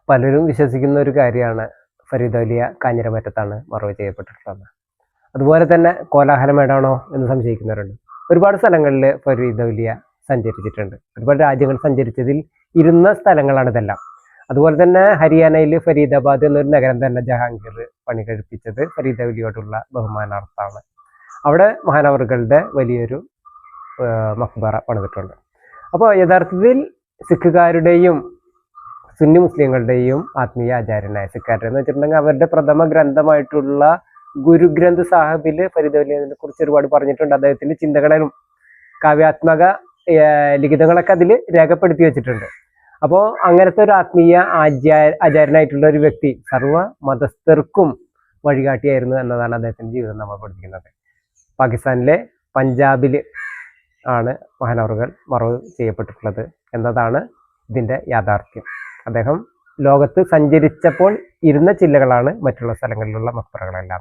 പലരും വിശ്വസിക്കുന്ന ഒരു കാര്യമാണ് ഫരീദ് ഔലിയ കാഞ്ഞിരമറ്റത്താണ് മറവ് ചെയ്യപ്പെട്ടിട്ടുള്ളത്. അതുപോലെ തന്നെ കോലാഹലമേടാണോ എന്ന് സംശയിക്കുന്നവരുണ്ട്. ഒരുപാട് സ്ഥലങ്ങളിൽ ഫരീദ് ഔലിയ സഞ്ചരിച്ചിട്ടുണ്ട്. ഒരുപാട് രാജ്യങ്ങൾ സഞ്ചരിച്ചതിൽ ഇരുന്ന സ്ഥലങ്ങളാണ് ഇതെല്ലാം. അതുപോലെ തന്നെ ഹരിയാനയിൽ ഫരീദാബാദ് എന്നൊരു നഗരം തന്നെ ജഹാംഗീർ പണി കഴിപ്പിച്ചത് ഫരീദ് ഔലിയോടുള്ള ബഹുമാനാർത്ഥമാണ്. അവിടെ മഹാനവറുകളുടെ വലിയൊരു മക്ബറ പണിതിട്ടുണ്ട്. അപ്പോൾ യഥാർത്ഥത്തിൽ സിഖുകാരുടെയും സുന്നി മുസ്ലിങ്ങളുടെയും ആത്മീയ ആചാര്യനായ സിഖുകാരുടെ എന്ന് വെച്ചിട്ടുണ്ടെങ്കിൽ അവരുടെ പ്രഥമ ഗ്രന്ഥമായിട്ടുള്ള ഗുരു ഗ്രന്ഥ് സാഹിബിൽ ഫരീദ് ഔലിയയെ കുറിച്ച് ഒരുപാട് പറഞ്ഞിട്ടുണ്ട്. അദ്ദേഹത്തിന്റെ ചിന്തകളിലും കാവ്യാത്മക ലിഖിതങ്ങളൊക്കെ അതിൽ രേഖപ്പെടുത്തി വെച്ചിട്ടുണ്ട്. അപ്പോൾ അങ്ങനത്തെ ഒരു ആത്മീയ ആചാര്യനായിട്ടുള്ള ഒരു വ്യക്തി സർവ്വ മതസ്ഥർക്കും വഴികാട്ടിയായിരുന്നു എന്നതാണ് അദ്ദേഹത്തിന്റെ ജീവിതം നമ്മൾ പഠിപ്പിക്കുന്നത്. പാകിസ്ഥാനിലെ പഞ്ചാബിൽ ആണ് മഹാനവറുകൾ മറവ് ചെയ്യപ്പെട്ടിട്ടുള്ളത് എന്നതാണ് ഇതിന്റെ യാഥാർത്ഥ്യം. അദ്ദേഹം ലോകത്ത് സഞ്ചരിച്ചപ്പോൾ ഇരുന്ന ചില്ലകളാണ് മറ്റുള്ള സ്ഥലങ്ങളിലുള്ള മക്ബറകളെല്ലാം.